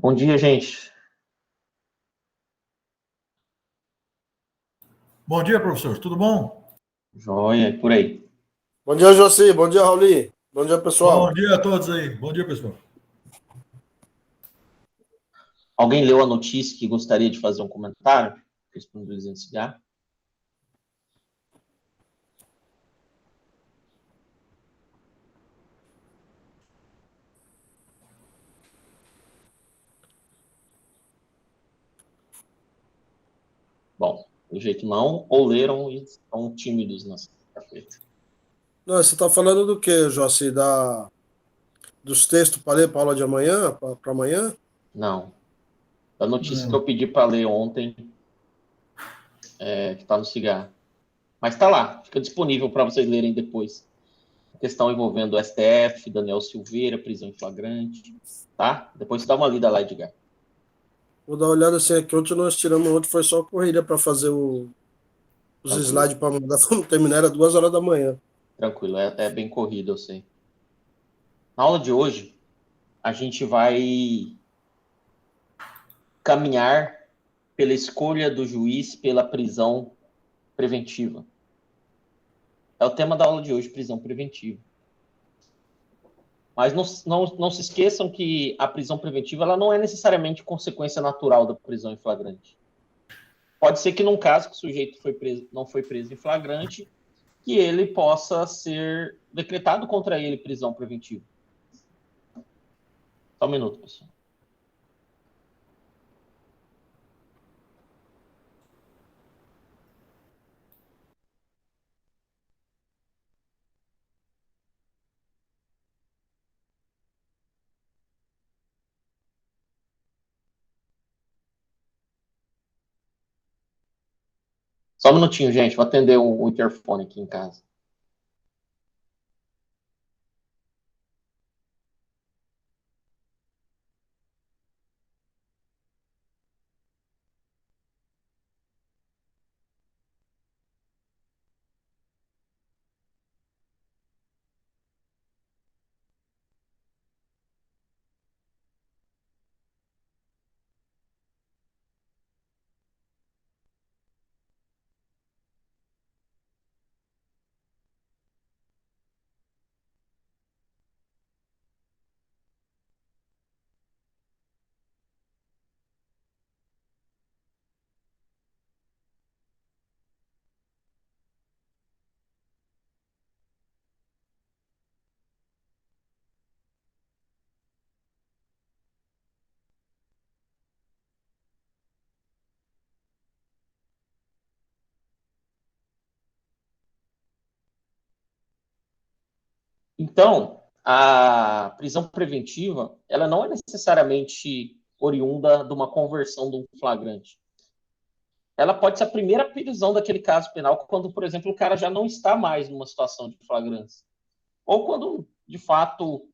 Bom dia, gente. Bom dia, professor. Tudo bom? Joia, e por aí. Bom dia, Josi. Bom dia, Rauli. Bom dia, Bom pessoal. dia a todos aí. Bom dia, pessoal. Alguém leu a notícia que gostaria de fazer um comentário? Respondo o cigarro. Bom, do jeito não, ou leram e estão tímidos nessa feita. Não, você está falando do que, Josi? Dos textos para ler para aula de amanhã? Para amanhã? Não. A notícia que Não. eu pedi para ler ontem, que está no cigarro. Mas está lá, fica disponível para vocês lerem depois. A questão envolvendo o STF, Daniel Silveira, prisão em flagrante, tá? Depois você dá uma lida lá, Edgar. Vou dar uma olhada assim aqui. Ontem foi só corrida para fazer os Tranquilo, slides para mandar. Vamos terminar, era 2 horas da manhã. tranquilo. É bem corrido, eu sei. Na aula de hoje, a gente vai caminhar pela escolha do juiz pela prisão preventiva. É o tema da aula de hoje, prisão preventiva. Mas não se esqueçam que a prisão preventiva ela não é necessariamente consequência natural da prisão em flagrante. Pode ser que num caso que o sujeito não foi preso em flagrante, que ele possa ser decretado contra ele prisão preventiva. Só um minuto, pessoal. Só um minutinho, gente. Vou atender o interfone aqui em casa. Então, a prisão preventiva, ela não é necessariamente oriunda de uma conversão de um flagrante. Ela pode ser a primeira prisão daquele caso penal quando, por exemplo, o cara já não está mais numa situação de flagrância. Ou quando, de fato,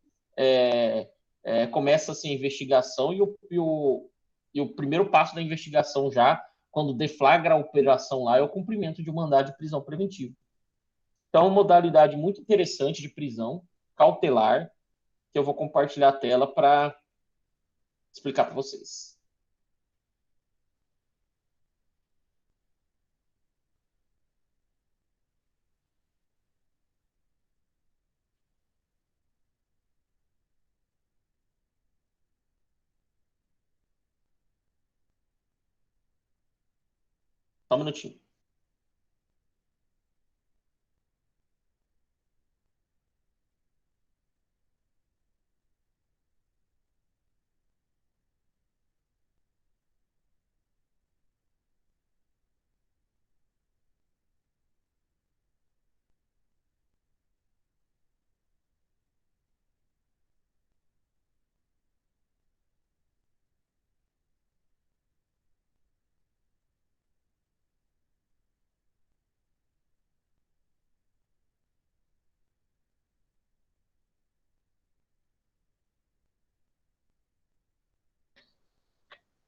começa-se a investigação e o primeiro passo da investigação já, quando deflagra a operação lá, é o cumprimento de um mandado de prisão preventiva. Então, é uma modalidade muito interessante de prisão cautelar, que eu vou compartilhar a tela para explicar para vocês. Só um minutinho.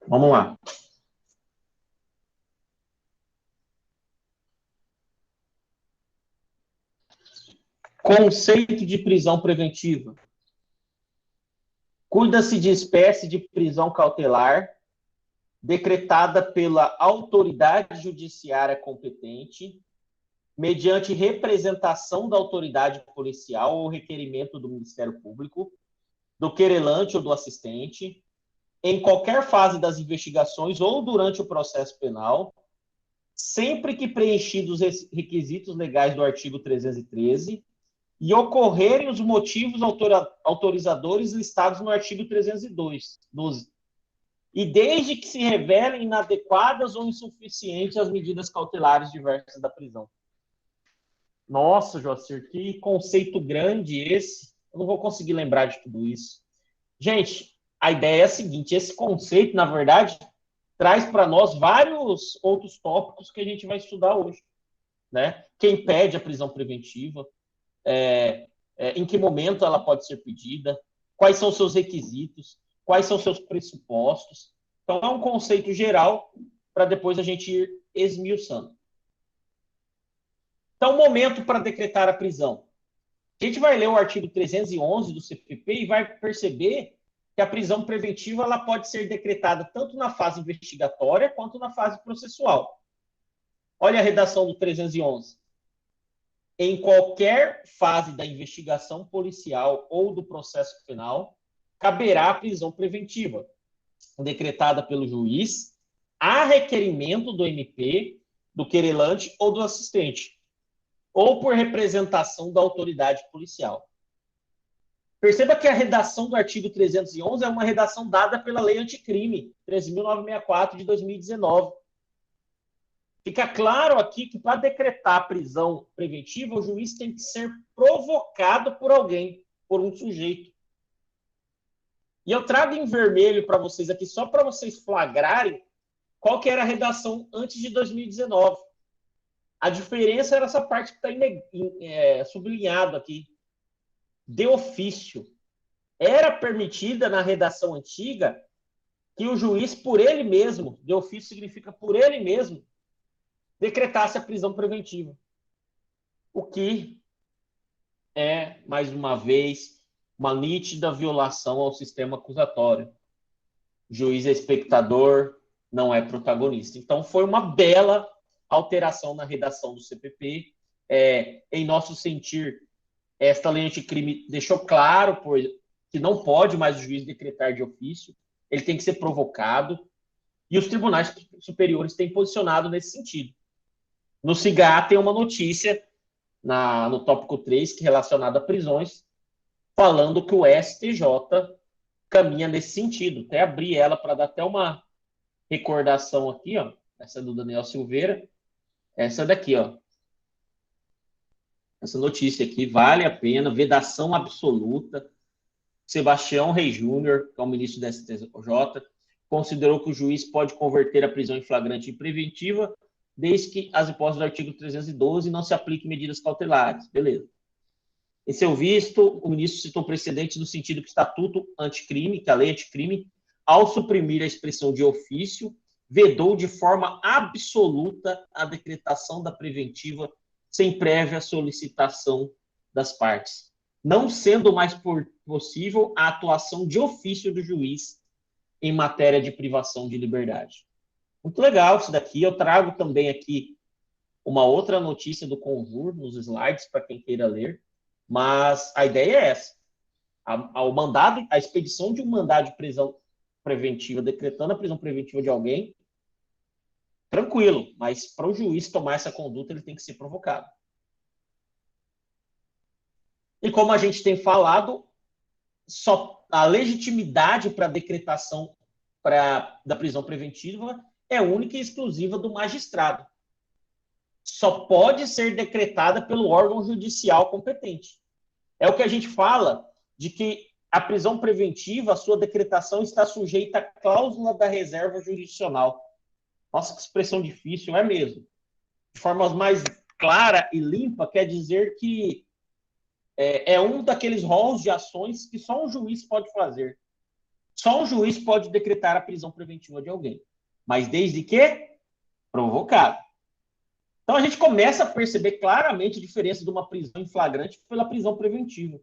Vamos lá. Conceito de prisão preventiva. Cuida-se de espécie de prisão cautelar decretada pela autoridade judiciária competente, mediante representação da autoridade policial ou requerimento do Ministério Público, do querelante ou do assistente, em qualquer fase das investigações ou durante o processo penal, sempre que preenchidos os requisitos legais do artigo 313 e ocorrerem os motivos autorizadores listados no artigo 312, e desde que se revelem inadequadas ou insuficientes as medidas cautelares diversas da prisão. Nossa, Joacir, que conceito grande esse. Eu não vou conseguir lembrar de tudo isso. Gente, a ideia é a seguinte, esse conceito, na verdade, traz para nós vários outros tópicos que a gente vai estudar hoje, né? Quem pede a prisão preventiva, em que momento ela pode ser pedida, quais são os seus requisitos, quais são os seus pressupostos. Então, é um conceito geral para depois a gente ir esmiuçando. Então, momento para decretar a prisão. A gente vai ler o artigo 311 do CPP e vai perceber que a prisão preventiva ela pode ser decretada tanto na fase investigatória quanto na fase processual. Olha a redação do 311. Em qualquer fase da investigação policial ou do processo penal, caberá a prisão preventiva, decretada pelo juiz, a requerimento do MP, do querelante ou do assistente, ou por representação da autoridade policial. Perceba que a redação do artigo 311 é uma redação dada pela Lei Anticrime, 13.964, de 2019. Fica claro aqui que para decretar a prisão preventiva, o juiz tem que ser provocado por alguém, por um sujeito. E eu trago em vermelho para vocês aqui, só para vocês flagrarem qual que era a redação antes de 2019. A diferença era essa parte que está sublinhado aqui. De ofício. Era permitida na redação antiga que o juiz, por ele mesmo, de ofício significa por ele mesmo, decretasse a prisão preventiva. O que é, mais uma vez, uma nítida violação ao sistema acusatório. O juiz é espectador, não é protagonista. Então, foi uma bela alteração na redação do CPP. Em nosso sentir, esta lei anticrime deixou claro que não pode mais o juiz decretar de ofício, ele tem que ser provocado, e os tribunais superiores têm posicionado nesse sentido. No CIGA tem uma notícia, no tópico 3, que é relacionada a prisões, falando que o STJ caminha nesse sentido. Até abri ela para dar até uma recordação aqui, ó. Essa é do Daniel Silveira. Essa daqui, ó. Essa notícia aqui vale a pena, vedação absoluta. Sebastião Rey Júnior, que é o ministro da STJ, considerou que o juiz pode converter a prisão em flagrante em preventiva, desde que as hipóteses do artigo 312 não se apliquem medidas cautelares. Beleza. Em seu visto, o ministro citou precedentes no sentido que o Estatuto Anticrime, que a lei anticrime, ao suprimir a expressão de ofício, vedou de forma absoluta a decretação da preventiva sem prévia solicitação das partes, não sendo mais possível a atuação de ofício do juiz em matéria de privação de liberdade. Muito legal isso daqui. Eu trago também aqui uma outra notícia do Conjur nos slides, para quem queira ler, mas a ideia é essa. A expedição de um mandado de prisão preventiva, decretando a prisão preventiva de alguém, tranquilo, mas para o juiz tomar essa conduta, ele tem que ser provocado. E como a gente tem falado, só a legitimidade para a decretação da prisão preventiva é única e exclusiva do magistrado. Só pode ser decretada pelo órgão judicial competente. É o que a gente fala de que a prisão preventiva, a sua decretação está sujeita à cláusula da reserva jurisdicional. Nossa, que expressão difícil, é mesmo. De forma mais clara e limpa, quer dizer que é um daqueles rolos de ações que só um juiz pode fazer. Só um juiz pode decretar a prisão preventiva de alguém. Mas desde que provocado. Então a gente começa a perceber claramente a diferença de uma prisão em flagrante pela prisão preventiva.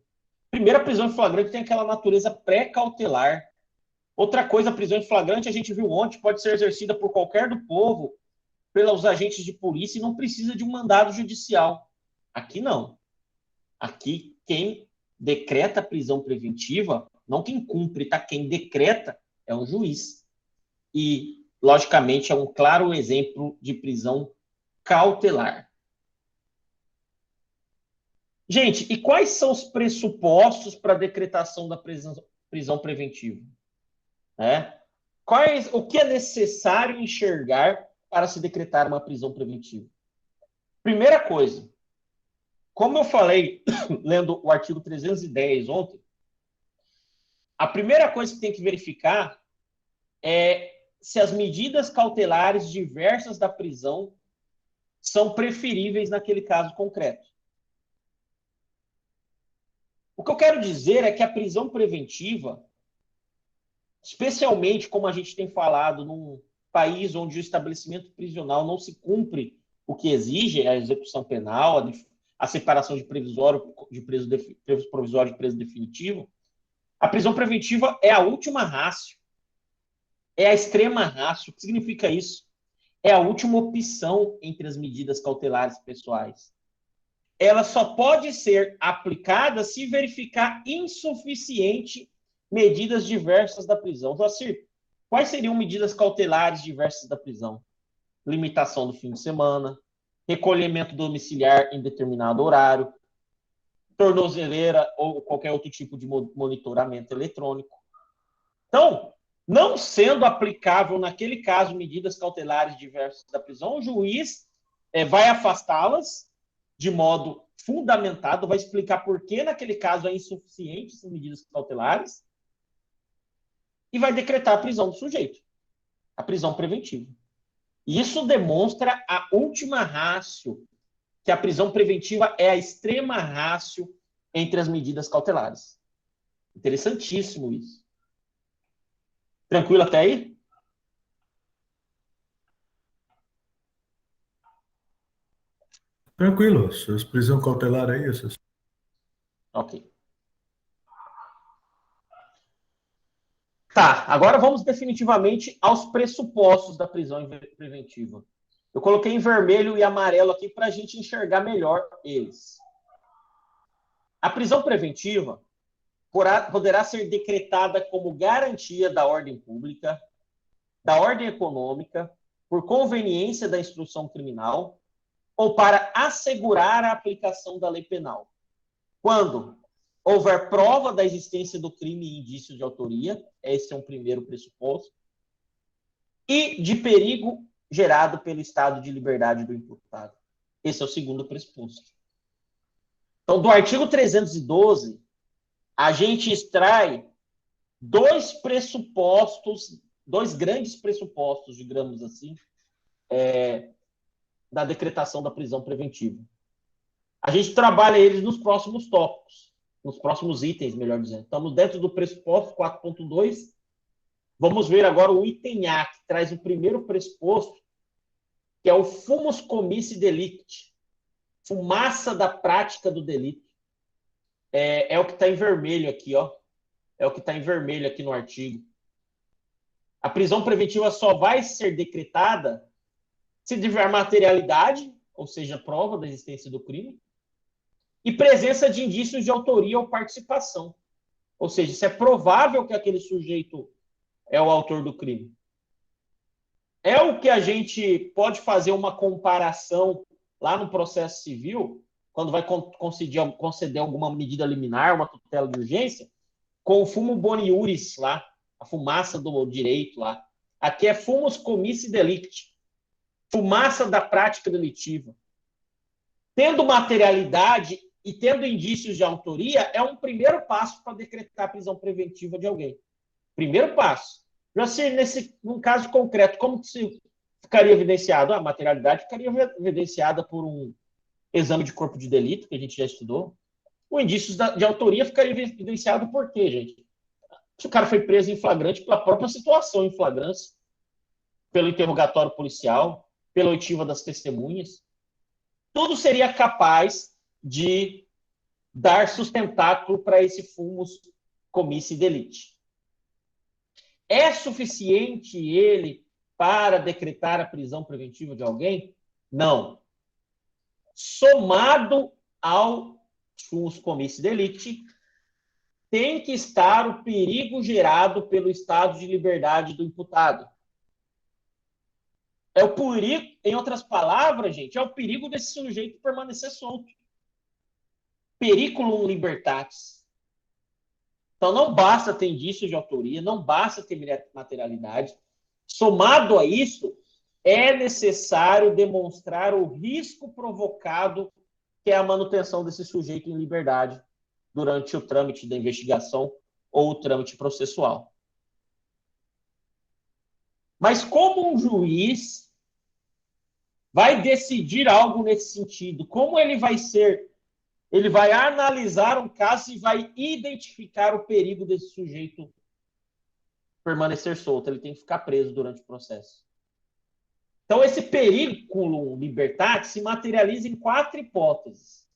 Primeiro, a prisão em flagrante tem aquela natureza pré-cautelar. Outra coisa, a prisão em flagrante, a gente viu ontem, pode ser exercida por qualquer do povo, pelos agentes de polícia, e não precisa de um mandado judicial. Aqui não. Aqui, quem decreta a prisão preventiva, não quem cumpre, tá? Quem decreta é um juiz. E, logicamente, é um claro exemplo de prisão cautelar. Gente, e quais são os pressupostos para a decretação da prisão preventiva? O que é necessário enxergar para se decretar uma prisão preventiva? Primeira coisa, como eu falei, lendo o artigo 310 ontem, a primeira coisa que tem que verificar é se as medidas cautelares diversas da prisão são preferíveis naquele caso concreto. O que eu quero dizer é que a prisão preventiva, especialmente como a gente tem falado num país onde o estabelecimento prisional não se cumpre o que exige, a execução penal, a separação de preso provisório de preso definitivo, a prisão preventiva é a última rácio, é a extrema rácio. O que significa isso? É a última opção entre as medidas cautelares pessoais. Ela só pode ser aplicada se verificar insuficiente medidas diversas da prisão. Joacir, quais seriam medidas cautelares diversas da prisão? Limitação do fim de semana, recolhimento domiciliar em determinado horário, tornozeleira ou qualquer outro tipo de monitoramento eletrônico. Então, não sendo aplicável naquele caso medidas cautelares diversas da prisão, o juiz vai afastá-las de modo fundamentado, vai explicar por que naquele caso é insuficiente essas medidas cautelares e vai decretar a prisão do sujeito, a prisão preventiva. Isso demonstra a última rácio, que a prisão preventiva é a extrema rácio entre as medidas cautelares. Interessantíssimo isso. Tranquilo até aí? Tranquilo, essas prisão cautelar aí, essas. Ok. Tá, agora vamos definitivamente aos pressupostos da prisão preventiva. Eu coloquei em vermelho e amarelo aqui para a gente enxergar melhor eles. A prisão preventiva poderá ser decretada como garantia da ordem pública, da ordem econômica, por conveniência da instrução criminal ou para assegurar a aplicação da lei penal. Quando houver prova da existência do crime e indícios de autoria, esse é um primeiro pressuposto, e de perigo gerado pelo estado de liberdade do imputado. Esse é o segundo pressuposto. Então, do artigo 312, a gente extrai dois pressupostos, dois grandes pressupostos, digamos assim, da decretação da prisão preventiva. A gente trabalha eles nos próximos tópicos, nos próximos itens, melhor dizendo. Estamos dentro do pressuposto 4.2. Vamos ver agora o item A, que traz o primeiro pressuposto, que é o fumus commissi delicti, fumaça da prática do delito. É o que está em vermelho aqui, ó. É o que está em vermelho aqui no artigo. A prisão preventiva só vai ser decretada se tiver materialidade, ou seja, prova da existência do crime, e presença de indícios de autoria ou participação. Ou seja, se é provável que aquele sujeito é o autor do crime. É o que a gente pode fazer uma comparação lá no processo civil, quando vai conceder alguma medida liminar, uma tutela de urgência, com o fumo boni iuris lá, a fumaça do direito lá. Aqui é fumus commissi delicti, fumaça da prática delitiva. Tendo materialidade e tendo indícios de autoria, é um primeiro passo para decretar a prisão preventiva de alguém. Primeiro passo. Já se num caso concreto, como que se ficaria evidenciado? A materialidade ficaria evidenciada por um exame de corpo de delito, que a gente já estudou. O indício de autoria ficaria evidenciado por quê, gente? Se o cara foi preso em flagrante pela própria situação em flagrância, pelo interrogatório policial, pela oitiva das testemunhas, tudo seria capaz de dar sustentáculo para esse fumus comissi delicti. É suficiente ele para decretar a prisão preventiva de alguém? Não. Somado ao fumus comissi delicti, tem que estar o perigo gerado pelo estado de liberdade do imputado. É o perigo, em outras palavras, gente, é o perigo desse sujeito permanecer solto. Periculum libertatis. Então, não basta ter indícios de autoria, não basta ter materialidade. Somado a isso, é necessário demonstrar o risco provocado, que é a manutenção desse sujeito em liberdade durante o trâmite da investigação ou o trâmite processual. Mas como um juiz vai decidir algo nesse sentido? Como ele vai ser? Ele vai analisar um caso e vai identificar o perigo desse sujeito permanecer solto. Ele tem que ficar preso durante o processo. Então, esse periculum libertatis se materializa em 4 hipóteses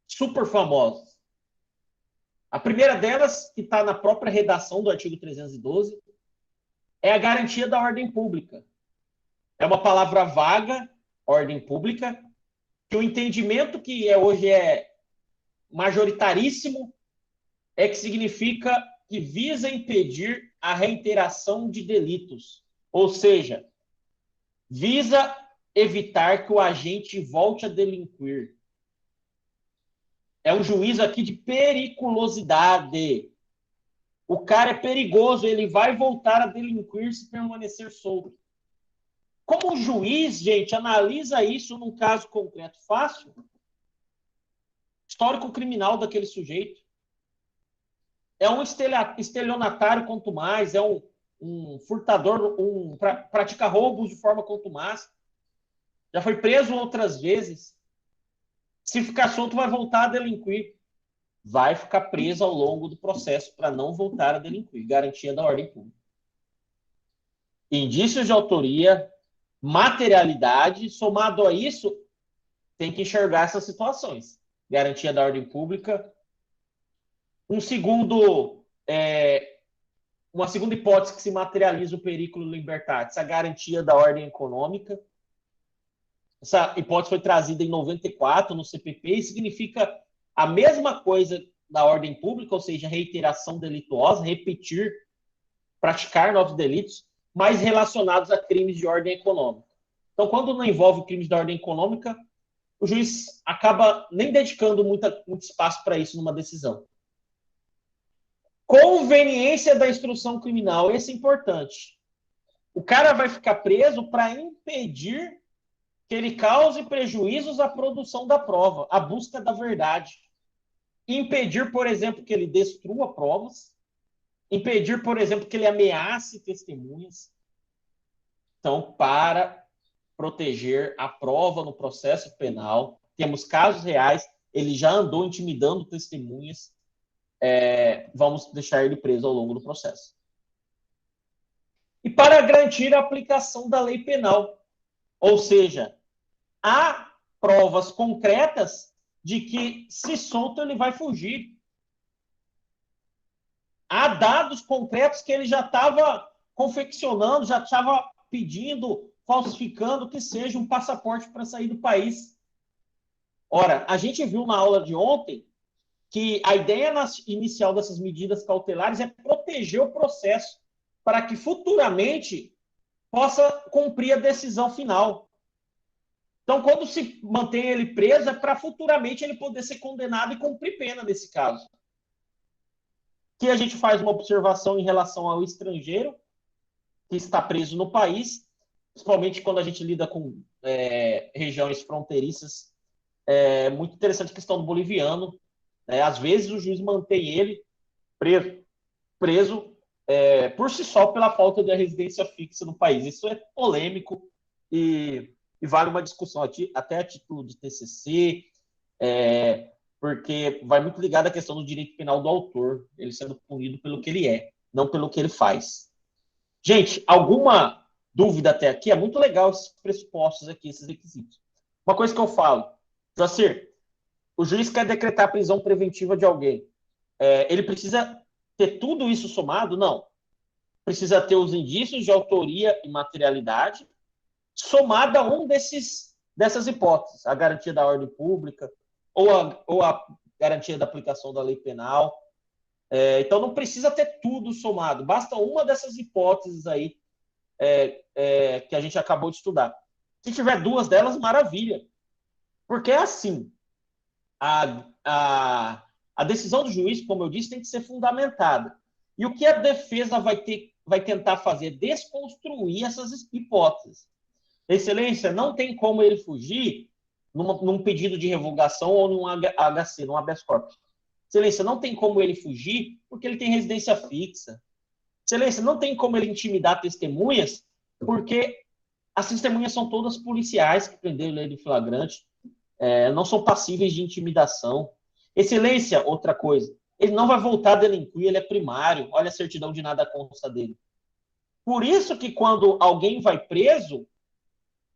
super famosas. A primeira delas, que está na própria redação do artigo 312, é a garantia da ordem pública. É uma palavra vaga, ordem pública, que o entendimento que hoje é majoritaríssimo é que significa que visa impedir a reiteração de delitos. Ou seja, visa evitar que o agente volte a delinquir. É um juízo aqui de periculosidade. O cara é perigoso, ele vai voltar a delinquir se permanecer solto. Como o juiz, gente, analisa isso num caso concreto fácil? Histórico criminal daquele sujeito. É um estelionatário contumaz, é um furtador, pratica roubos de forma contumaz. Já foi preso outras vezes. Se ficar solto, vai voltar a delinquir. Vai ficar preso ao longo do processo para não voltar a delinquir. Garantia da ordem pública. Indícios de autoria, materialidade, somado a isso, tem que enxergar essas situações. Garantia da ordem pública. Uma segunda hipótese que se materializa o periculum libertatis, a garantia da ordem econômica. Essa hipótese foi trazida em 94 no CPP e significa a mesma coisa da ordem pública, ou seja, reiteração delituosa, repetir, praticar novos delitos, mas relacionados a crimes de ordem econômica. Então, quando não envolve crimes de ordem econômica, o juiz acaba nem dedicando muito espaço para isso numa decisão. Conveniência da instrução criminal, esse é importante. O cara vai ficar preso para impedir que ele cause prejuízos à produção da prova, à busca da verdade. Impedir, por exemplo, que ele destrua provas. Impedir, por exemplo, que ele ameace testemunhas. Então, para proteger a prova no processo penal, temos casos reais, ele já andou intimidando testemunhas, vamos deixar ele preso ao longo do processo. E para garantir a aplicação da lei penal, ou seja, há provas concretas de que, se solto, ele vai fugir. Há dados concretos que ele já estava confeccionando, já estava pedindo, falsificando, que seja um passaporte para sair do país. Ora, a gente viu na aula de ontem que a ideia inicial dessas medidas cautelares é proteger o processo para que futuramente possa cumprir a decisão final. Então, quando se mantém ele preso, é para futuramente ele poder ser condenado e cumprir pena nesse caso. Que a gente faz uma observação em relação ao estrangeiro que está preso no país, principalmente quando a gente lida com regiões fronteiriças. É muito interessante a questão do boliviano. Às vezes o juiz mantém ele preso por si só pela falta de residência fixa no país. Isso é polêmico e vale uma discussão até a título de TCC, porque vai muito ligado à questão do direito penal do autor, ele sendo punido pelo que ele é, não pelo que ele faz. Gente, alguma dúvida até aqui? É muito legal esses pressupostos aqui, esses requisitos. Uma coisa que eu falo, Jacir, o juiz quer decretar a prisão preventiva de alguém. Ele precisa ter tudo isso somado? Não. Precisa ter os indícios de autoria e materialidade, somada a dessas hipóteses, a garantia da ordem pública ou a garantia da aplicação da lei penal. Então, não precisa ter tudo somado, basta uma dessas hipóteses aí que a gente acabou de estudar. Se tiver duas delas, maravilha. Porque é assim, a decisão do juiz, como eu disse, tem que ser fundamentada. E o que a defesa vai tentar fazer? Desconstruir essas hipóteses. Excelência, não tem como ele fugir num pedido de revogação ou num HC, num habeas corpus. Excelência, não tem como ele fugir porque ele tem residência fixa. Excelência, não tem como ele intimidar testemunhas porque as testemunhas são todas policiais que prenderam ele em flagrante, não são passíveis de intimidação. Excelência, outra coisa, ele não vai voltar a delinquir, ele é primário, olha a certidão de nada consta dele. Por isso que quando alguém vai preso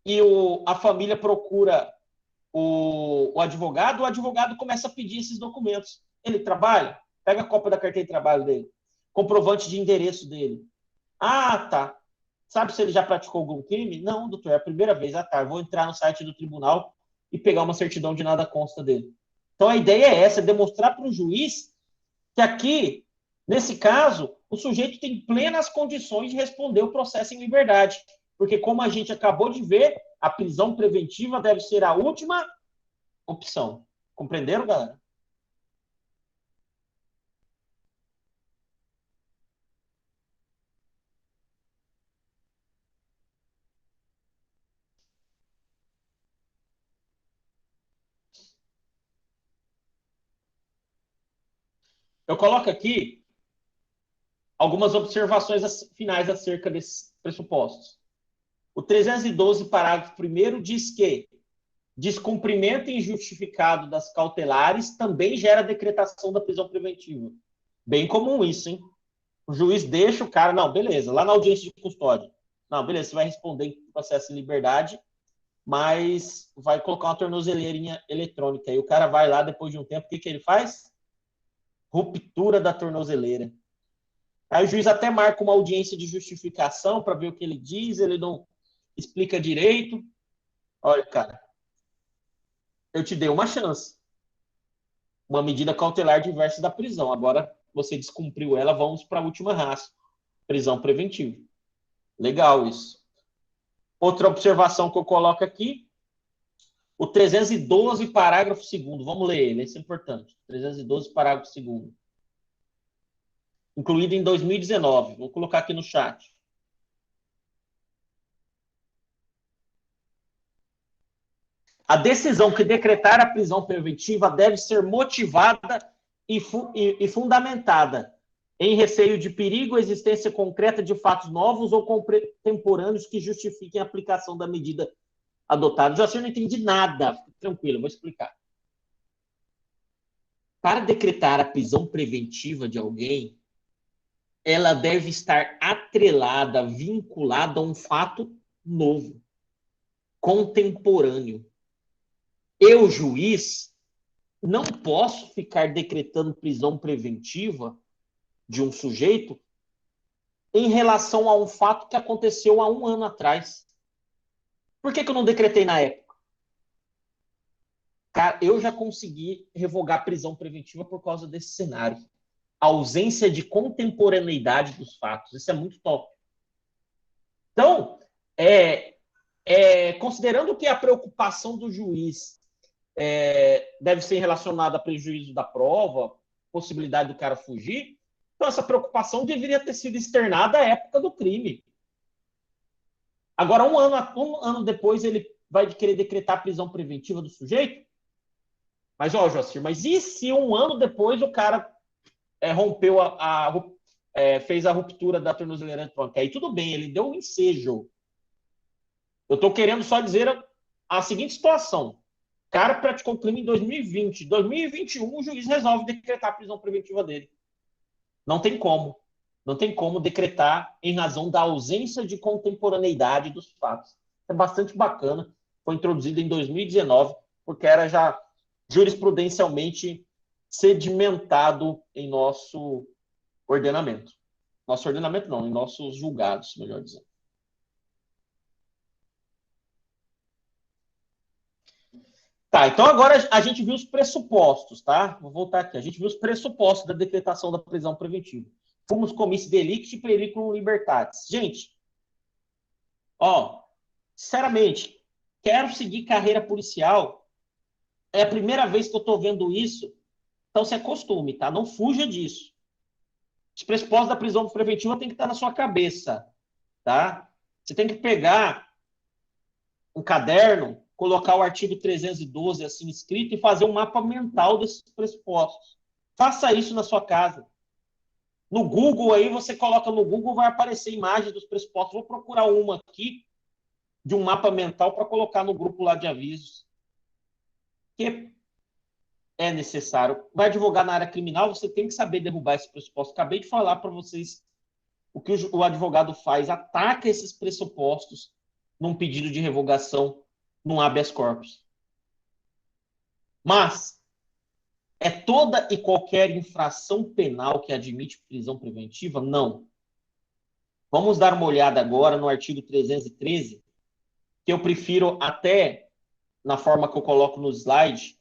e a família procura o advogado começa a pedir esses documentos. Ele trabalha? Pega a cópia da carteira de trabalho dele, comprovante de endereço dele. Ah, tá. Sabe se ele já praticou algum crime? Não, doutor, é a primeira vez. Ah, tá. Vou entrar no site do tribunal e pegar uma certidão de nada consta dele. Então, a ideia é essa, é demonstrar para o juiz que aqui, nesse caso, o sujeito tem plenas condições de responder o processo em liberdade. Porque, como a gente acabou de ver, a prisão preventiva deve ser a última opção. Compreenderam, galera? Eu coloco aqui algumas observações finais acerca desses pressupostos. O 312, parágrafo 1º, diz que descumprimento injustificado das cautelares também gera decretação da prisão preventiva. Bem comum isso, hein? O juiz deixa o cara, não, beleza, lá na audiência de custódia. Não, beleza, você vai responder em processo em liberdade, mas vai colocar uma tornozeleirinha eletrônica. Aí o cara vai lá, depois de um tempo, o que ele faz? Ruptura da tornozeleira. Aí o juiz até marca uma audiência de justificação para ver o que ele diz, ele não explica direito. Olha, cara, eu te dei uma chance. Uma medida cautelar diversa da prisão. Agora você descumpriu ela, vamos para a última raça. Prisão preventiva. Legal isso. Outra observação que eu coloco aqui, o 312, parágrafo 2º. Vamos ler ele, isso é importante. 312, parágrafo 2º. Incluído em 2019. Vou colocar aqui no chat. A decisão que decretar a prisão preventiva deve ser motivada e fundamentada em receio de perigo, existência concreta de fatos novos ou contemporâneos que justifiquem a aplicação da medida adotada. Já não entendi nada. Fique tranquilo, eu vou explicar. Para decretar a prisão preventiva de alguém, ela deve estar atrelada, vinculada a um fato novo, contemporâneo. Eu, juiz, não posso ficar decretando prisão preventiva de um sujeito em relação a um fato que aconteceu há 1 ano atrás. Por que eu não decretei na época? Cara, eu já consegui revogar a prisão preventiva por causa desse cenário. A ausência de contemporaneidade dos fatos. Isso é muito top. Então, considerando que a preocupação do juiz deve ser relacionada a prejuízo da prova, possibilidade do cara fugir, então essa preocupação deveria ter sido externada à época do crime. Agora, um ano depois, ele vai querer decretar a prisão preventiva do sujeito? Mas, Joacir, mas e se 1 ano depois o cara rompeu fez a ruptura da tornozeleira eletrônica? Aí tudo bem, ele deu um ensejo. Eu estou querendo só dizer a seguinte situação. O cara praticou o crime em 2020. Em 2021, o juiz resolve decretar a prisão preventiva dele. Não tem como. Não tem como decretar em razão da ausência de contemporaneidade dos fatos. É bastante bacana. Foi introduzido em 2019, porque era já jurisprudencialmente sedimentado em nosso ordenamento. Nosso ordenamento não, em nossos julgados, melhor dizendo. Tá, então agora a gente viu os pressupostos, tá? Vou voltar aqui. A gente viu os pressupostos da decretação da prisão preventiva. Fumus comissi delicti periculum libertatis. Gente, ó, sinceramente, quero seguir carreira policial. É a primeira vez que eu tô vendo isso. Então se acostume, tá? Não fuja disso. Os pressupostos da prisão preventiva tem que estar na sua cabeça, tá? Você tem que pegar um caderno, colocar o artigo 312 assim escrito e fazer um mapa mental desses pressupostos. Faça isso na sua casa. No Google aí, você coloca no Google, vai aparecer imagens dos pressupostos. Vou procurar uma aqui de um mapa mental para colocar no grupo lá de avisos. Que é necessário. Vai advogar na área criminal, você tem que saber derrubar esse pressuposto. Acabei de falar para vocês o que o advogado faz, ataca esses pressupostos num pedido de revogação, num habeas corpus. Mas é toda e qualquer infração penal que admite prisão preventiva? Não. Vamos dar uma olhada agora no artigo 313, que eu prefiro até, na forma que eu coloco no slide,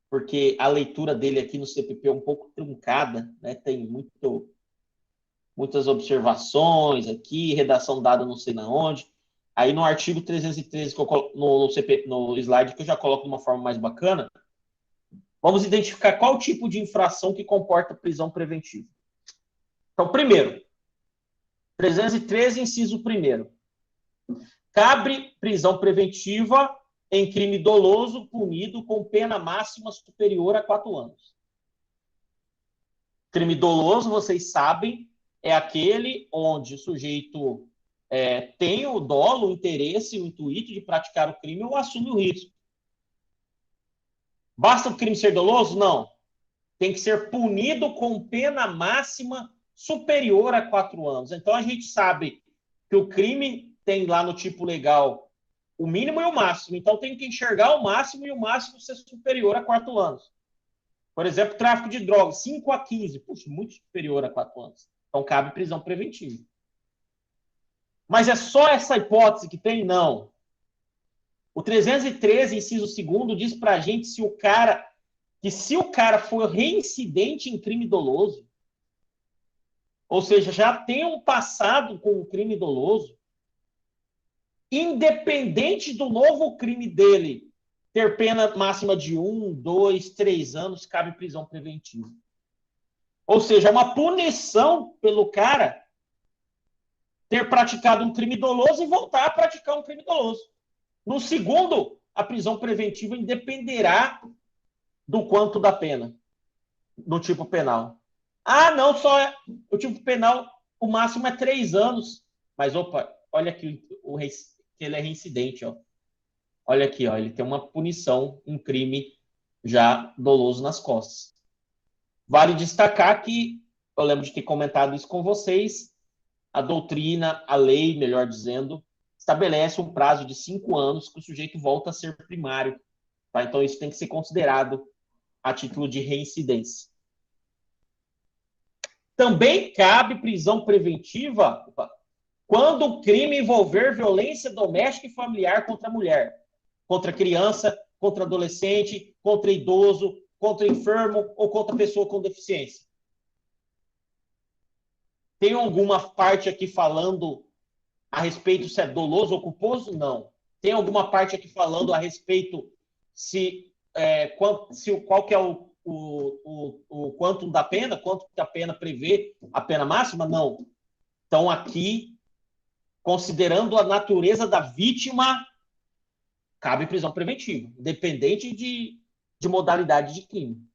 porque a leitura dele aqui no CPP é um pouco truncada, né? Tem muitas observações aqui, redação dada não sei na onde. Aí no artigo 313, que eu coloco, no slide, que eu já coloco de uma forma mais bacana, vamos identificar qual tipo de infração que comporta prisão preventiva. Então, primeiro, 313, inciso 1º. Cabe prisão preventiva em crime doloso punido com pena máxima superior a 4 anos. Crime doloso, vocês sabem, é aquele onde o sujeito tem o dolo, o interesse, o intuito de praticar o crime ou assume o risco. Basta o crime ser doloso? Não. Tem que ser punido com pena máxima superior a 4 anos. Então, a gente sabe que o crime tem lá no tipo legal o mínimo e o máximo. Então, tem que enxergar o máximo e o máximo ser superior a 4 anos. Por exemplo, tráfico de drogas, 5 a 15. Puxa, muito superior a 4 anos. Então, cabe prisão preventiva. Mas é só essa hipótese que tem? Não. O 313, inciso 2º, diz pra gente se o cara for reincidente em crime doloso, ou seja, já tem um passado com o crime doloso, independente do novo crime dele ter pena máxima de 1, 2, 3 anos, cabe prisão preventiva. Ou seja, é uma punição pelo cara ter praticado um crime doloso e voltar a praticar um crime doloso. No segundo, a prisão preventiva independerá do quanto da pena, do tipo penal. Ah, não, só o tipo penal, o máximo é 3 anos. Mas, opa, olha aqui, que ele é reincidente, ó. Olha aqui, ó, ele tem uma punição, um crime já doloso nas costas. Vale destacar que, eu lembro de ter comentado isso com vocês, a doutrina, a lei, melhor dizendo, estabelece um prazo de 5 anos que o sujeito volta a ser primário. Tá? Então, isso tem que ser considerado a título de reincidência. Também cabe prisão preventiva quando o crime envolver violência doméstica e familiar contra a mulher, contra criança, contra adolescente, contra idoso, contra enfermo ou contra pessoa com deficiência. Tem alguma parte aqui falando a respeito se é doloso ou culposo? Não. Tem alguma parte aqui falando a respeito qual que é o quantum da pena, quanto que a pena prevê, a pena máxima? Não. Então, aqui, considerando a natureza da vítima, cabe prisão preventiva, independente de modalidade de crime.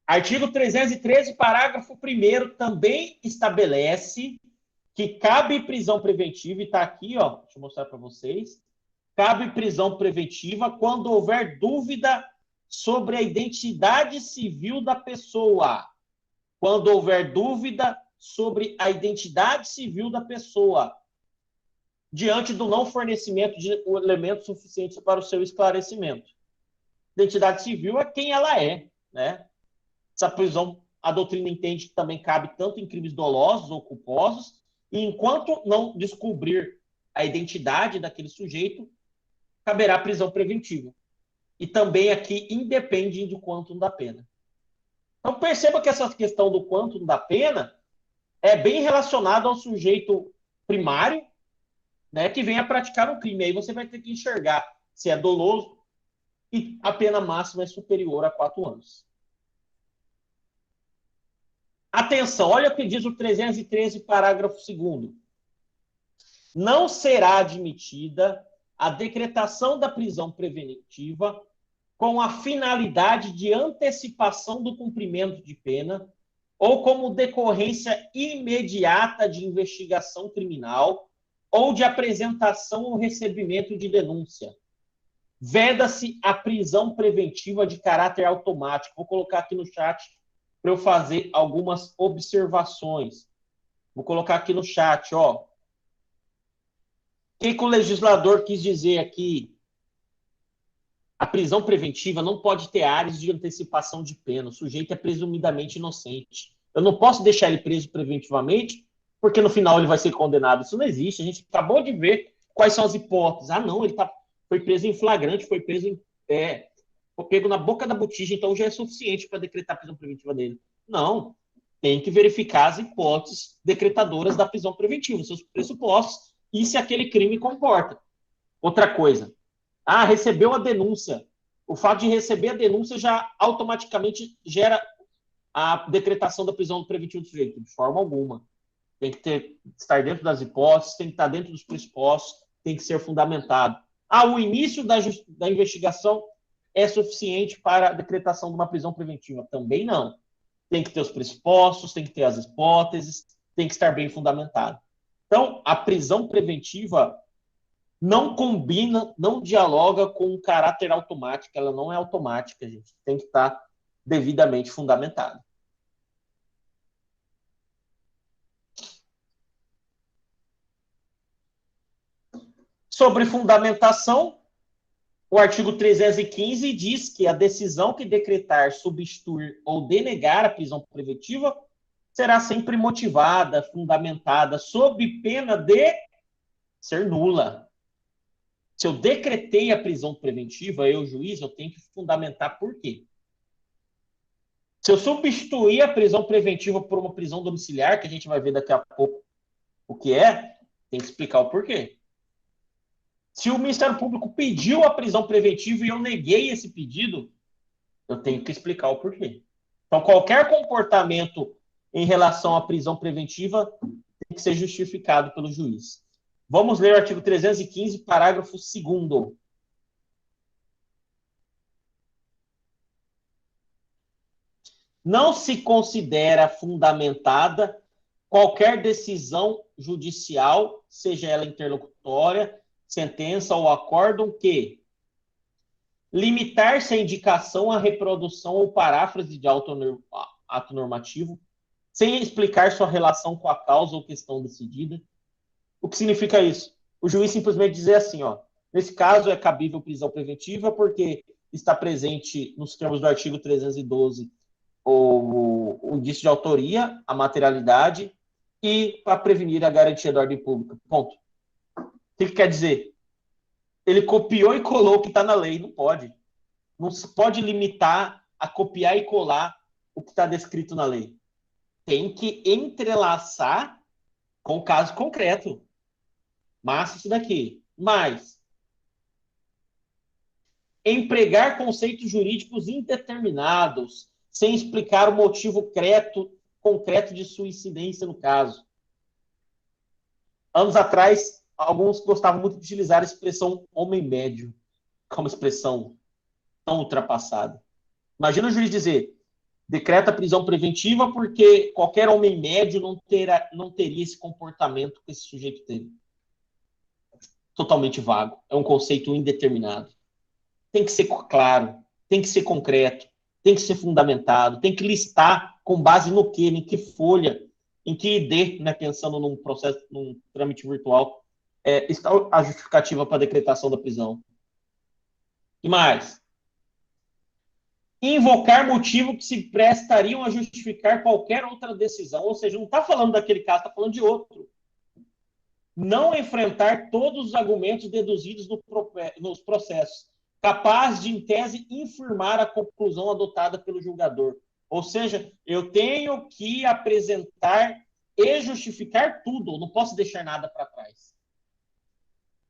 Artigo 313, parágrafo 1º, também estabelece que cabe prisão preventiva, e está aqui, ó, deixa eu mostrar para vocês, cabe prisão preventiva quando houver dúvida sobre a identidade civil da pessoa. Quando houver dúvida sobre a identidade civil da pessoa. diante do não fornecimento de elementos suficientes para o seu esclarecimento. Identidade civil é quem ela é, né? Essa prisão, a doutrina entende que também cabe tanto em crimes dolosos ou culposos, e enquanto não descobrir a identidade daquele sujeito, caberá prisão preventiva. E também aqui independe do quantum da pena. Então perceba que essa questão do quantum da pena é bem relacionada ao sujeito primário, né, que vem a praticar um crime. Aí você vai ter que enxergar se é doloso e a pena máxima é superior a 4 anos. Atenção, olha o que diz o 313, parágrafo 2º. Não será admitida a decretação da prisão preventiva com a finalidade de antecipação do cumprimento de pena ou como decorrência imediata de investigação criminal ou de apresentação ou recebimento de denúncia. Veda-se a prisão preventiva de caráter automático. Vou colocar aqui no chat para eu fazer algumas observações. Vou colocar aqui no chat, ó. O que o legislador quis dizer aqui? A prisão preventiva não pode ter áreas de antecipação de pena. O sujeito é presumidamente inocente. Eu não posso deixar ele preso preventivamente, porque no final ele vai ser condenado. Isso não existe. A gente acabou de ver quais são as hipóteses. Ah, não, ele foi preso em flagrante, foi pego na boca da botija, então já é suficiente para decretar a prisão preventiva dele. Não. Tem que verificar as hipóteses decretadoras da prisão preventiva, seus pressupostos, e se aquele crime comporta. Outra coisa. Ah, recebeu a denúncia. O fato de receber a denúncia já automaticamente gera a decretação da prisão preventiva do sujeito. De forma alguma. Tem que estar dentro das hipóteses, tem que estar dentro dos pressupostos, tem que ser fundamentado. Ah, o início da investigação é suficiente para a decretação de uma prisão preventiva? Também não. Tem que ter os pressupostos, tem que ter as hipóteses, tem que estar bem fundamentado. Então, a prisão preventiva não combina, não dialoga com o caráter automático. Ela não é automática, gente. Tem que estar devidamente fundamentado. Sobre fundamentação, o artigo 315 diz que a decisão que decretar, substituir ou denegar a prisão preventiva será sempre motivada, fundamentada, sob pena de ser nula. Se eu decretei a prisão preventiva, eu, juiz, eu tenho que fundamentar por quê. Se eu substituir a prisão preventiva por uma prisão domiciliar, que a gente vai ver daqui a pouco o que é, tem que explicar o porquê. Se o Ministério Público pediu a prisão preventiva e eu neguei esse pedido, eu tenho que explicar o porquê. Então, qualquer comportamento em relação à prisão preventiva tem que ser justificado pelo juiz. Vamos ler o artigo 315, parágrafo 2º. Não se considera fundamentada qualquer decisão judicial, seja ela interlocutória, sentença ou acórdão, que limitar-se a indicação, a reprodução ou paráfrase de ato normativo, sem explicar sua relação com a causa ou questão decidida. O que significa isso? O juiz simplesmente dizer assim, ó, nesse caso é cabível prisão preventiva porque está presente nos termos do artigo 312 o indício de autoria, a materialidade e para prevenir a garantia da ordem pública. Ponto. O que quer dizer? Ele copiou e colou o que está na lei. Não pode. Não se pode limitar a copiar e colar o que está descrito na lei. Tem que entrelaçar com o caso concreto. Massa isso daqui. Mas empregar conceitos jurídicos indeterminados, sem explicar o motivo concreto de sua incidência no caso. Anos atrás, alguns gostavam muito de utilizar a expressão homem médio como expressão tão ultrapassada. Imagina o juiz dizer, decreta prisão preventiva porque qualquer homem médio não teria esse comportamento que esse sujeito teve. Totalmente vago. É um conceito indeterminado. Tem que ser claro, tem que ser concreto, tem que ser fundamentado, tem que listar com base no quê, em que folha, em que ID, né, pensando num processo, num trâmite virtual, está a justificativa para a decretação da prisão. E mais? Invocar motivo que se prestariam a justificar qualquer outra decisão. Ou seja, não está falando daquele caso, está falando de outro. Não enfrentar todos os argumentos deduzidos nos processos, capaz de, em tese, infirmar a conclusão adotada pelo julgador. Ou seja, eu tenho que apresentar e justificar tudo, não posso deixar nada para trás.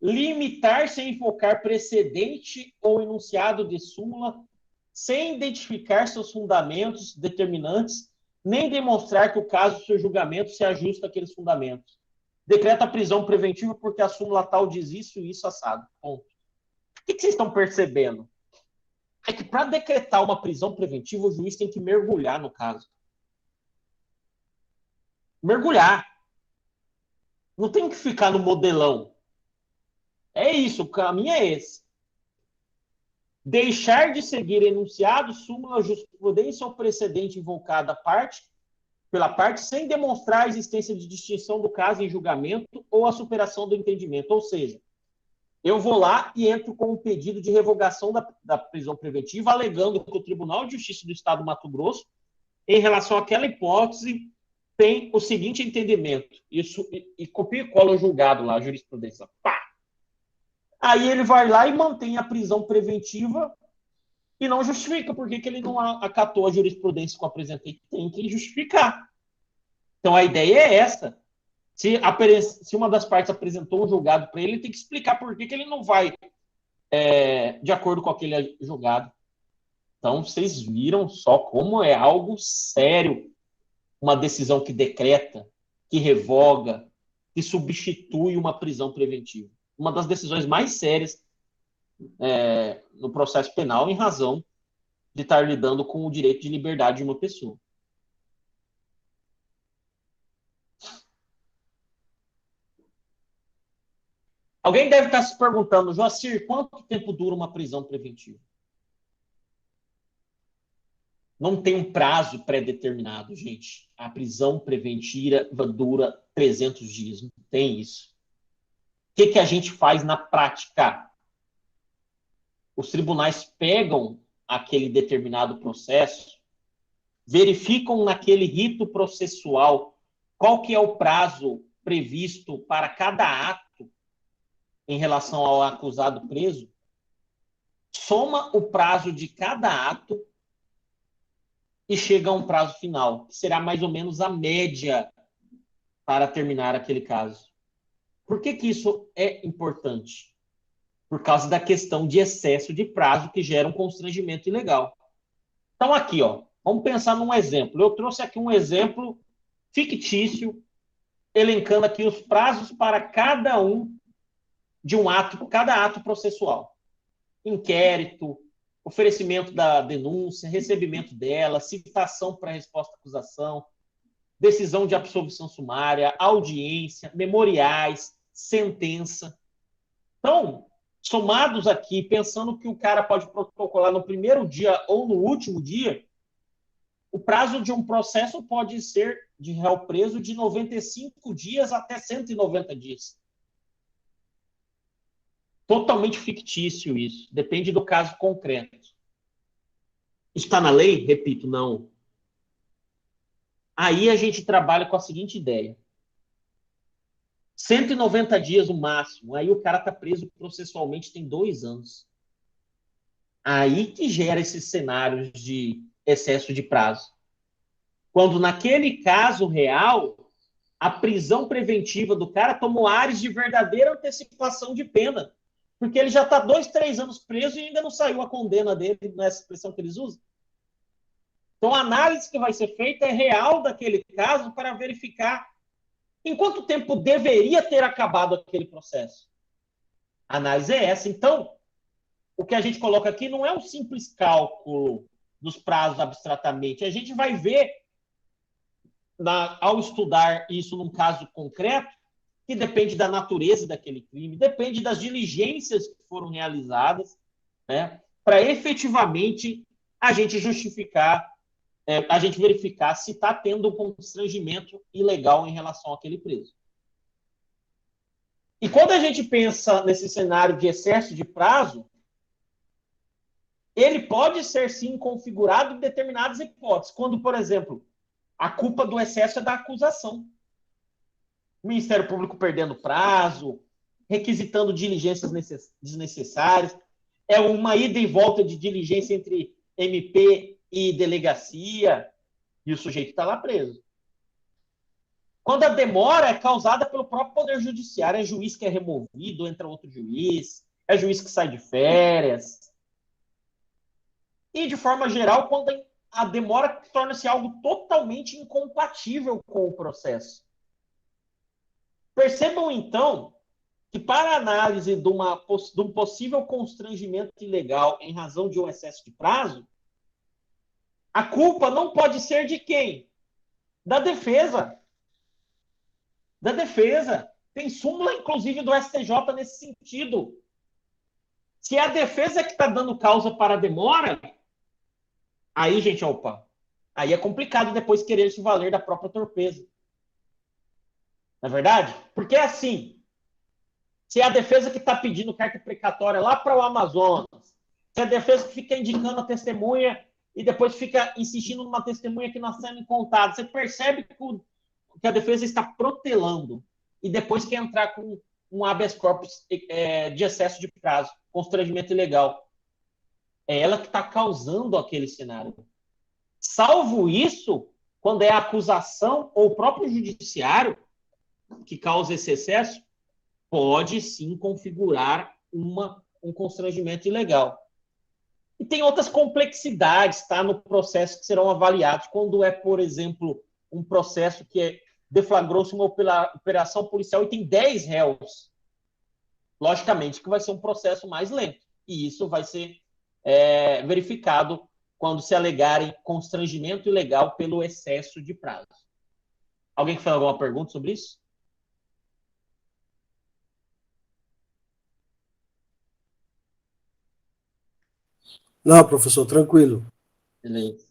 Limitar-se a invocar precedente ou enunciado de súmula, sem identificar seus fundamentos determinantes, nem demonstrar que o caso do seu julgamento se ajusta àqueles fundamentos. Decreta a prisão preventiva porque a súmula tal diz isso e isso assado. Ponto. O que vocês estão percebendo? É que para decretar uma prisão preventiva, o juiz tem que mergulhar no caso. Mergulhar. Não tem que ficar no modelão. É isso, o caminho é esse. Deixar de seguir enunciado, súmula, jurisprudência ou precedente invocada pela parte, sem demonstrar a existência de distinção do caso em julgamento ou a superação do entendimento. Ou seja, eu vou lá e entro com um pedido de revogação da prisão preventiva, alegando que o Tribunal de Justiça do Estado do Mato Grosso, em relação àquela hipótese, tem o seguinte entendimento. Isso, e copia e cola o julgado lá, a jurisprudência. Pá! Aí ele vai lá e mantém a prisão preventiva e não justifica por que ele não acatou a jurisprudência que eu apresentei. Tem que justificar. Então a ideia é essa. Se uma das partes apresentou um julgado para ele, ele tem que explicar por que ele não vai de acordo com aquele julgado. Então vocês viram só como é algo sério uma decisão que decreta, que revoga, que substitui uma prisão preventiva. Uma das decisões mais sérias no processo penal, em razão de estar lidando com o direito de liberdade de uma pessoa. Alguém deve estar se perguntando, Joacir, quanto tempo dura uma prisão preventiva? Não tem um prazo pré-determinado, gente. A prisão preventiva dura 300 dias, não tem isso. O que a gente faz na prática? Os tribunais pegam aquele determinado processo, verificam naquele rito processual qual que é o prazo previsto para cada ato em relação ao acusado preso, soma o prazo de cada ato e chega a um prazo final, que será mais ou menos a média para terminar aquele caso. Por que isso é importante? Por causa da questão de excesso de prazo que gera um constrangimento ilegal. Então aqui, vamos pensar num exemplo. Eu trouxe aqui um exemplo fictício, elencando aqui os prazos para cada um de um ato, cada ato processual. Inquérito, oferecimento da denúncia, recebimento dela, citação para resposta à acusação, decisão de absolvição sumária, audiência, memoriais, sentença. Então, somados aqui, pensando que o cara pode protocolar no primeiro dia ou no último dia, o prazo de um processo pode ser de réu preso de 95 dias até 190 dias. Totalmente fictício isso. Depende do caso concreto. Está na lei? Repito, não. Aí a gente trabalha com a seguinte ideia. 190 dias o máximo. Aí o cara está preso processualmente tem 2 anos. Aí que gera esses cenários de excesso de prazo. Quando naquele caso real, a prisão preventiva do cara tomou ares de verdadeira antecipação de pena. Porque ele já está 2, 3 anos preso e ainda não saiu a condena dele, nessa expressão que eles usam. Então, a análise que vai ser feita é real daquele caso para verificar em quanto tempo deveria ter acabado aquele processo. A análise é essa. Então, o que a gente coloca aqui não é um simples cálculo dos prazos abstratamente. A gente vai ver, ao estudar isso num caso concreto, que depende da natureza daquele crime, depende das diligências que foram realizadas, né, para efetivamente a gente justificar, a gente verificar se está tendo um constrangimento ilegal em relação àquele preso. E quando a gente pensa nesse cenário de excesso de prazo, ele pode ser, sim, configurado em determinadas hipóteses. Quando, por exemplo, a culpa do excesso é da acusação. O Ministério Público perdendo prazo, requisitando diligências desnecessárias. É uma ida e volta de diligência entre MP e delegacia, e o sujeito está lá preso. Quando a demora é causada pelo próprio Poder Judiciário, é juiz que é removido, entra outro juiz, é juiz que sai de férias. E, de forma geral, quando a demora torna-se algo totalmente incompatível com o processo. Percebam, então, que para análise de um possível constrangimento ilegal em razão de um excesso de prazo, a culpa não pode ser de quem? Da defesa. Da defesa. Tem súmula, inclusive, do STJ nesse sentido. Se é a defesa que está dando causa para a demora, aí, gente, opa, aí é complicado depois querer se valer da própria torpeza. Não é verdade? Porque é assim, se é a defesa que está pedindo carta precatória lá para o Amazonas, se é a defesa que fica indicando a testemunha e depois fica insistindo numa testemunha que nós temos contado, você percebe que a defesa está protelando e depois quer entrar com um habeas corpus de excesso de prazo, constrangimento ilegal. É ela que está causando aquele cenário. Salvo isso, quando é a acusação ou o próprio judiciário que causa esse excesso, pode sim configurar um constrangimento ilegal. E tem outras complexidades, tá, no processo que serão avaliados. Quando é, por exemplo, um processo que deflagrou-se uma operação policial e tem 10 réus, logicamente que vai ser um processo mais lento. E isso vai ser verificado quando se alegarem constrangimento ilegal pelo excesso de prazo. Alguém que fez alguma pergunta sobre isso? Não, professor, tranquilo. Beleza.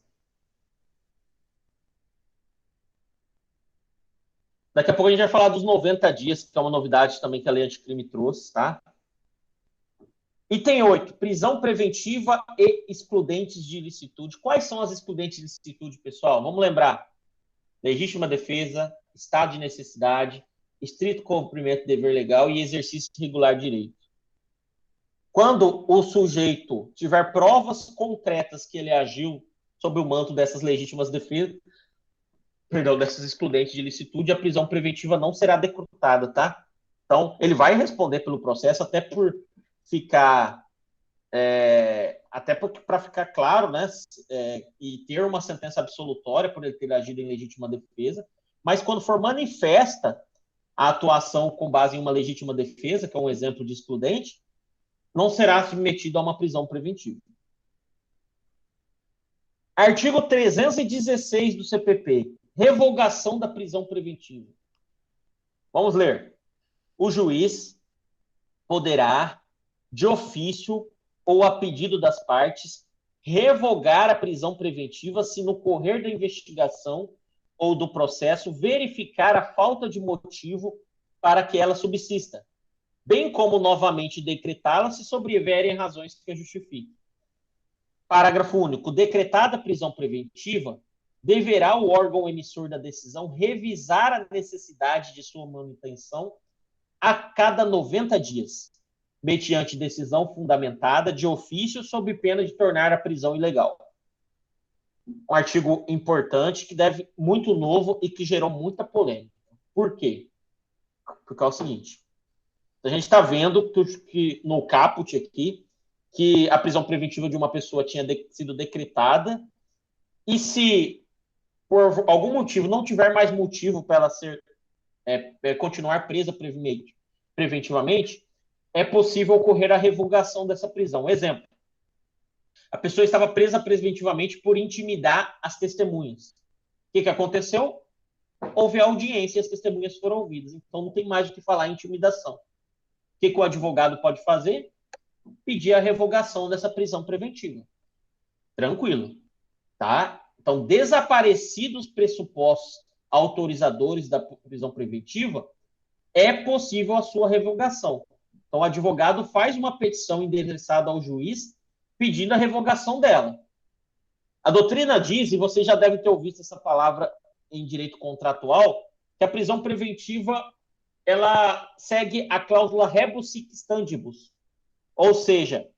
Daqui a pouco a gente vai falar dos 90 dias, que é uma novidade também que a lei anticrime trouxe, tá? Item 8, prisão preventiva e excludentes de ilicitude. Quais são as excludentes de ilicitude, pessoal? Vamos lembrar. Legítima defesa, estado de necessidade, estrito cumprimento do dever legal e exercício regular de direito. Quando o sujeito tiver provas concretas que ele agiu sob o manto dessas legítimas defesas, dessas excludentes de ilicitude, a prisão preventiva não será decretada, tá? Então, ele vai responder pelo processo, até por ficar, até para ficar claro, né, e ter uma sentença absolutória por ele ter agido em legítima defesa, mas quando for manifesta a atuação com base em uma legítima defesa, que é um exemplo de excludente, não será submetido a uma prisão preventiva. Artigo 316 do CPP, revogação da prisão preventiva. Vamos ler. O juiz poderá, de ofício ou a pedido das partes, revogar a prisão preventiva se no correr da investigação ou do processo verificar a falta de motivo para que ela subsista, bem como novamente decretá-la se sobrevierem razões que a justifiquem. Parágrafo único. Decretada a prisão preventiva, deverá o órgão emissor da decisão revisar a necessidade de sua manutenção a cada 90 dias, mediante decisão fundamentada de ofício sob pena de tornar a prisão ilegal. Um artigo importante que deve muito novo e que gerou muita polêmica. Por quê? Porque é o seguinte, a gente está vendo que no caput aqui, que a prisão preventiva de uma pessoa tinha sido decretada e se por algum motivo não tiver mais motivo para ela ser continuar presa preventivamente, é possível ocorrer a revogação dessa prisão. Exemplo, a pessoa estava presa preventivamente por intimidar as testemunhas. O que aconteceu? Houve audiência e as testemunhas foram ouvidas. Então não tem mais o que falar em intimidação. O que o advogado pode fazer? Pedir a revogação dessa prisão preventiva. Tranquilo, tá? Então, desaparecidos pressupostos autorizadores da prisão preventiva, é possível a sua revogação. Então, o advogado faz uma petição endereçada ao juiz pedindo a revogação dela. A doutrina diz, e você já deve ter ouvido essa palavra em direito contratual, que a prisão preventiva ela segue a cláusula rebus sic stantibus, ou seja,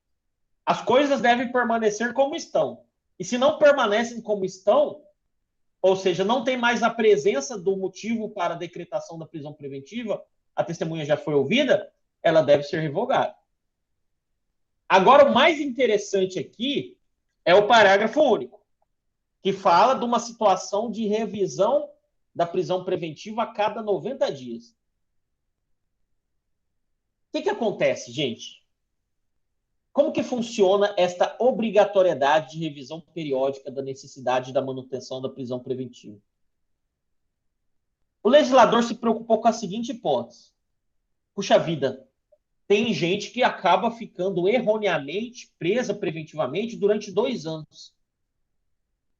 as coisas devem permanecer como estão. E se não permanecem como estão, ou seja, não tem mais a presença do motivo para a decretação da prisão preventiva, a testemunha já foi ouvida, ela deve ser revogada. Agora, o mais interessante aqui é o parágrafo único, que fala de uma situação de revisão da prisão preventiva a cada 90 dias. O que acontece, gente? Como que funciona esta obrigatoriedade de revisão periódica da necessidade da manutenção da prisão preventiva? O legislador se preocupou com a seguinte hipótese. Puxa vida, tem gente que acaba ficando erroneamente presa preventivamente durante 2 anos.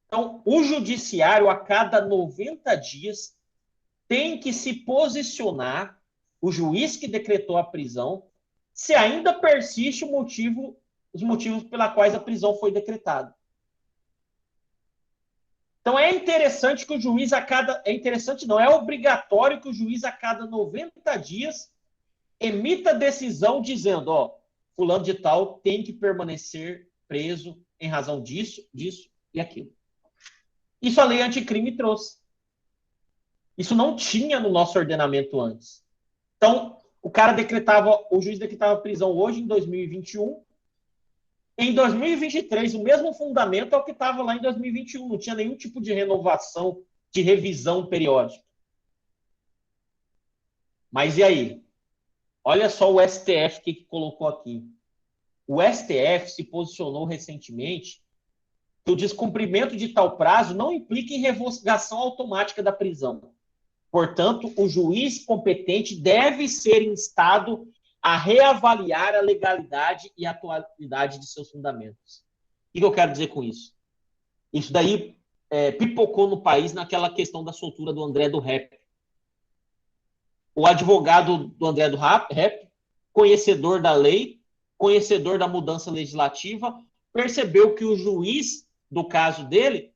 Então, o judiciário, a cada 90 dias, tem que se posicionar, o juiz que decretou a prisão, se ainda persiste os motivos pelos quais a prisão foi decretada. Então, é interessante que o juiz a cada... É interessante não, é obrigatório que o juiz a cada 90 dias emita decisão dizendo, ó, fulano de tal tem que permanecer preso em razão disso, disso e aquilo. Isso a lei anticrime trouxe. Isso não tinha no nosso ordenamento antes. Então, o juiz decretava prisão hoje, em 2021. Em 2023, o mesmo fundamento é o que estava lá em 2021. Não tinha nenhum tipo de renovação, de revisão periódica. Mas e aí? Olha só o STF que colocou aqui. O STF se posicionou recentemente que o descumprimento de tal prazo não implica em revogação automática da prisão. Portanto, o juiz competente deve ser instado a reavaliar a legalidade e a atualidade de seus fundamentos. O que eu quero dizer com isso? Isso daí pipocou no país naquela questão da soltura do André do Rep. O advogado do André do Rep, conhecedor da lei, conhecedor da mudança legislativa, percebeu que o juiz do caso dele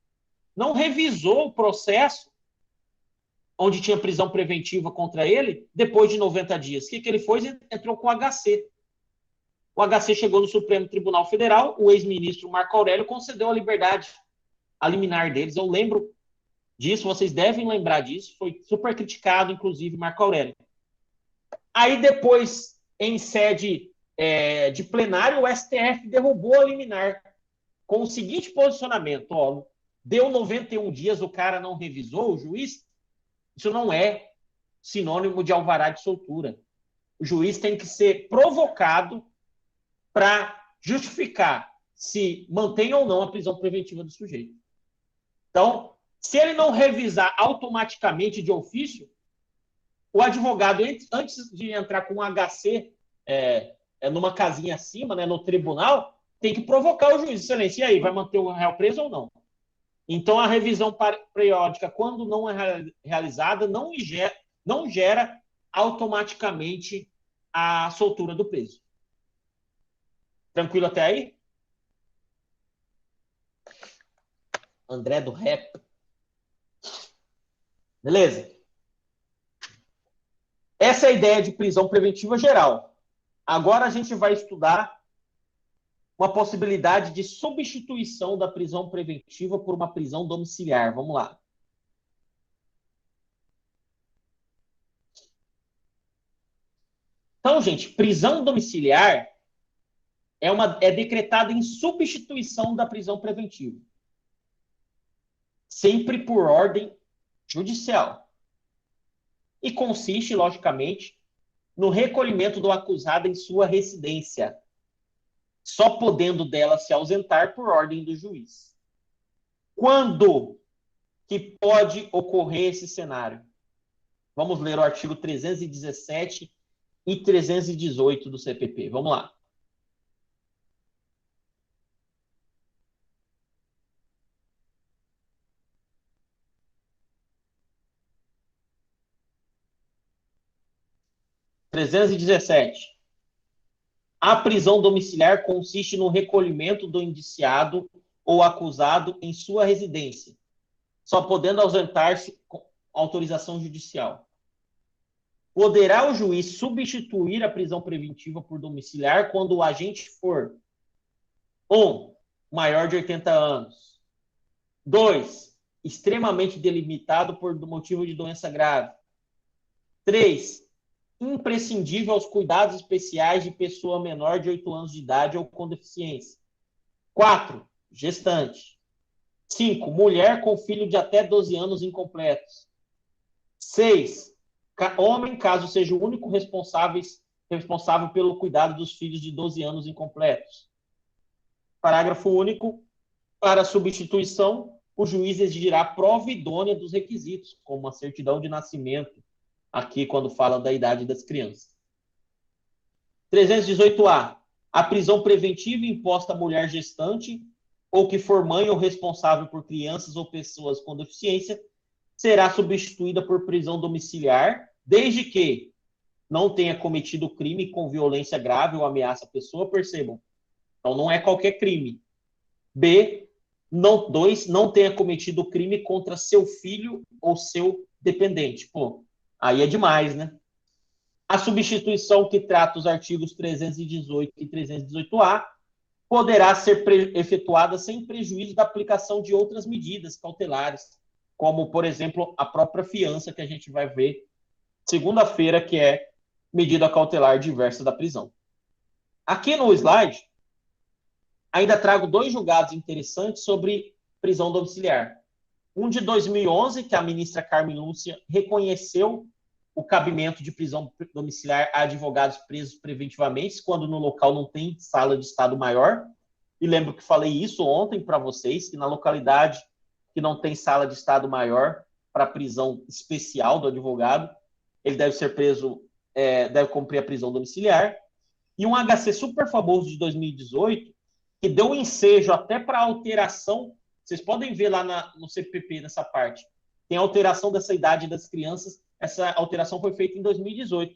não revisou o processo onde tinha prisão preventiva contra ele, depois de 90 dias. O que ele fez? Entrou com o HC. O HC chegou no Supremo Tribunal Federal, o ex-ministro Marco Aurélio concedeu a liberdade a liminar deles. Eu lembro disso, vocês devem lembrar disso, foi super criticado, inclusive, Marco Aurélio. Aí depois, em sede de plenário, o STF derrubou a liminar com o seguinte posicionamento, ó, deu 91 dias, o cara não revisou, o juiz, isso não é sinônimo de alvará de soltura. O juiz tem que ser provocado para justificar se mantém ou não a prisão preventiva do sujeito. Então, se ele não revisar automaticamente de ofício, o advogado, antes de entrar com um HC numa casinha acima, né, no tribunal, tem que provocar o juiz. Excelência, e aí, vai manter o réu preso ou não? Então, a revisão periódica, quando não é realizada, não gera automaticamente a soltura do preso. Tranquilo até aí? André do Rep. Beleza? Essa é a ideia de prisão preventiva geral. Agora a gente vai estudar uma possibilidade de substituição da prisão preventiva por uma prisão domiciliar. Vamos lá. Então, gente, prisão domiciliar é decretada em substituição da prisão preventiva. Sempre por ordem judicial. E consiste, logicamente, no recolhimento do acusado em sua residência, só podendo dela se ausentar por ordem do juiz. Quando que pode ocorrer esse cenário? Vamos ler o artigo 317 e 318 do CPP. Vamos lá. 317. A prisão domiciliar consiste no recolhimento do indiciado ou acusado em sua residência, só podendo ausentar-se com autorização judicial. Poderá o juiz substituir a prisão preventiva por domiciliar quando o agente for 1. Maior de 80 anos. 2. Extremamente delimitado por motivo de doença grave. 3. Imprescindível aos cuidados especiais de pessoa menor de 8 anos de idade ou com deficiência. 4. Gestante. 5. Mulher com filho de até 12 anos incompletos. 6. Homem, caso seja o único responsável pelo cuidado dos filhos de 12 anos incompletos. Parágrafo único. Para substituição, o juiz exigirá prova idônea dos requisitos, como a certidão de nascimento, aqui quando fala da idade das crianças. 318A. A prisão preventiva imposta à mulher gestante ou que for mãe ou responsável por crianças ou pessoas com deficiência será substituída por prisão domiciliar, desde que não tenha cometido crime com violência grave ou ameaça à pessoa, percebam. Então, não é qualquer crime. B. 2. Não tenha cometido crime contra seu filho ou seu dependente. Pô, aí é demais, né? A substituição que trata os artigos 318 e 318A poderá ser efetuada sem prejuízo da aplicação de outras medidas cautelares, como, por exemplo, a própria fiança que a gente vai ver segunda-feira, que é medida cautelar diversa da prisão. Aqui no slide, ainda trago 2 julgados interessantes sobre prisão domiciliar. Um de 2011, que a ministra Carmen Lúcia reconheceu o cabimento de prisão domiciliar a advogados presos preventivamente, quando no local não tem sala de estado maior. E lembro que falei isso ontem para vocês, que na localidade que não tem sala de estado maior para prisão especial do advogado, ele deve ser preso, deve cumprir a prisão domiciliar. E um HC super famoso de 2018, que deu um ensejo até para alteração, vocês podem ver lá no CPP, nessa parte, tem alteração dessa idade das crianças, essa alteração foi feita em 2018.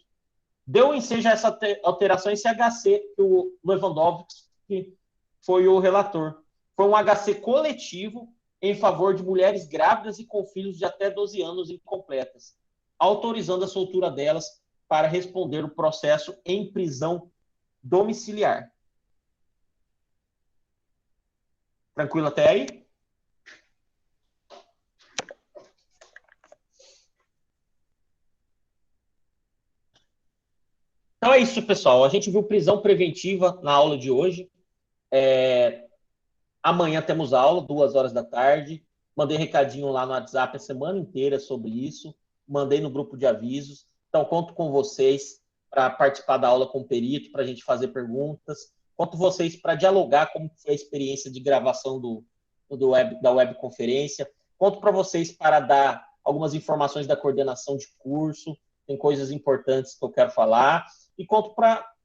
Deu um ensejo a essa alteração, esse HC, que o Lewandowski foi o relator. Foi um HC coletivo em favor de mulheres grávidas e com filhos de até 12 anos incompletas, autorizando a soltura delas para responder o processo em prisão domiciliar. Tranquilo até aí? Então é isso, pessoal. A gente viu prisão preventiva na aula de hoje. Amanhã temos aula, 2 horas da tarde. Mandei recadinho lá no WhatsApp a semana inteira sobre isso. Mandei no grupo de avisos. Então, conto com vocês para participar da aula com o perito, para a gente fazer perguntas. Conto vocês para dialogar como foi a experiência de gravação da webconferência. Conto para vocês para dar algumas informações da coordenação de curso. Tem coisas importantes que eu quero falar. E conto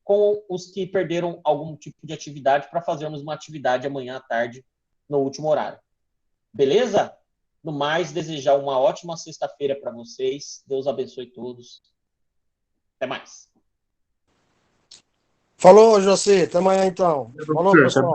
com os que perderam algum tipo de atividade para fazermos uma atividade amanhã à tarde, no último horário. Beleza? No mais, desejar uma ótima sexta-feira para vocês. Deus abençoe todos. Até mais. Falou, José. Até amanhã, então. Falou, pessoal.